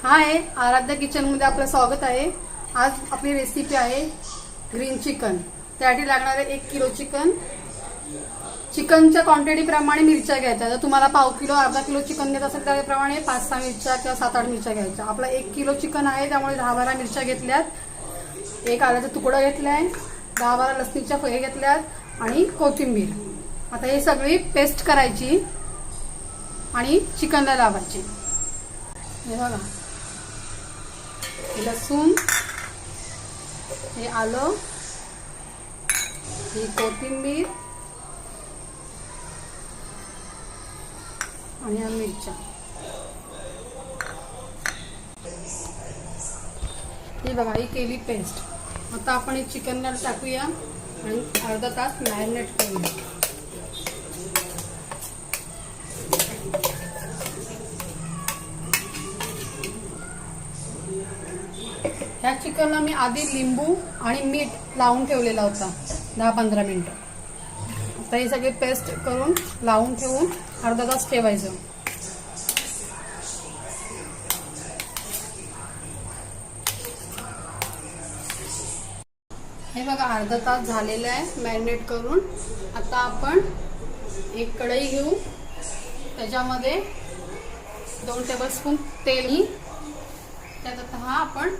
हाय, आराध्या किचनमध्ये आपलं स्वागत आहे। आज आपली रेसिपी आहे ग्रीन चिकन। त्यासाठी लागणारे 1 किलो चिकन। चिकनच्या क्वांटिटी प्रमाणे मिरच्या घ्यायच्या। जर तुम्हाला पाव किलो अर्धा किलो चिकन घेत असेल त्याप्रमाणे 5-6 मिरच्या किंवा 7-8 मिरच्या घ्यायच्या। आपला 1 किलो चिकन आहे त्यामुळे 10-12 मिरच्या घेतल्यात, 1 आल्याचा तुकडा घेतलाय, 10-12 लसणीच्या फळे घेतल्यात आणि कोथिंबीर। आता हे सगळी पेस्ट करायची आणि चिकनला लावायची। हे बघा, लसूण, हे आलं, ही कोथिंबीर आणि या मिरच्या। ही बघा, ही केली पेस्ट। आता आपण हे चिकनला टाकूया आणि अर्धा तास मॅरिनेट करूया। ह्या चिकनला मी आधी लिंबू आणि मीठ लावून ठेवलेला होता 10-15 मिनिटं। आता ही सगळी पेस्ट करून लावून ठेवून अर्धा तास ठेवायचं। हे बघा, अर्धा तास झालेला आहे मॅरिनेट करून। आता आपण एक कढई घेऊ, त्याच्यामध्ये 2 टेबलस्पून तेल घालू। त्यात आता हा आपण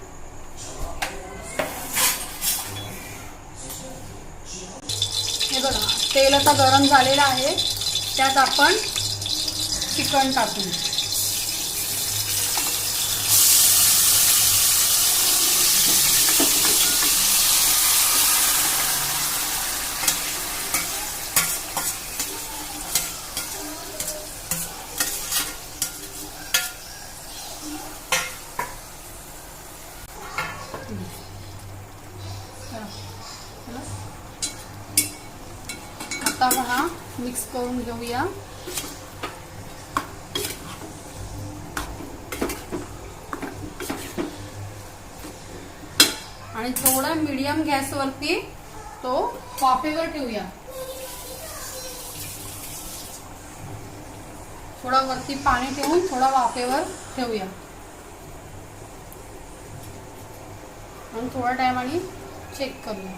हे बघा, तेल आता गरम झालेलं आहे, त्यात आपण चिकन टाकू। आता हा मिक्स करून घेऊया। आणि थोडा मीडियम गॅसवरती तो वाफेवर ठेवूया। थोडा वरती पाणी ठेवून थोडा वाफेवर ठेवूया आणि थोडा टाइमाने चेक करूया।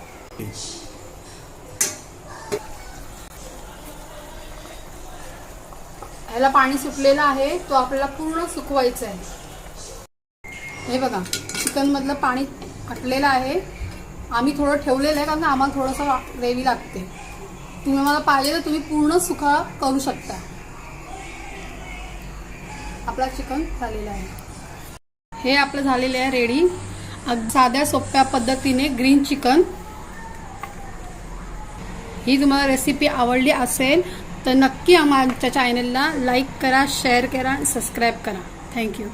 ह्याला पाणी सुटलेलं आहे, तो आपल्याला पूर्ण सुकवायचा आहे। हे बघा, चिकन मधलं पाणी आटलेलं आहे। आम्ही थोडं ठेवलेलं आहे कारण आम्हाला थोडंसं ग्रेव्ही लागते। तुम्ही मला पाहिजे तर तुम्ही पूर्ण सुका करू शकता। आपला चिकन झालेला आहे। हे आपलं झालेलं आहे रेडी। साध्या सोप्या पद्धतीने ग्रीन चिकन। ही तुम्हाला रेसिपी आवडली असेल तर नक्की आमच्या चॅनलला लाईक करा, शेअर करा, सबस्क्राईब करा। थँक्यू।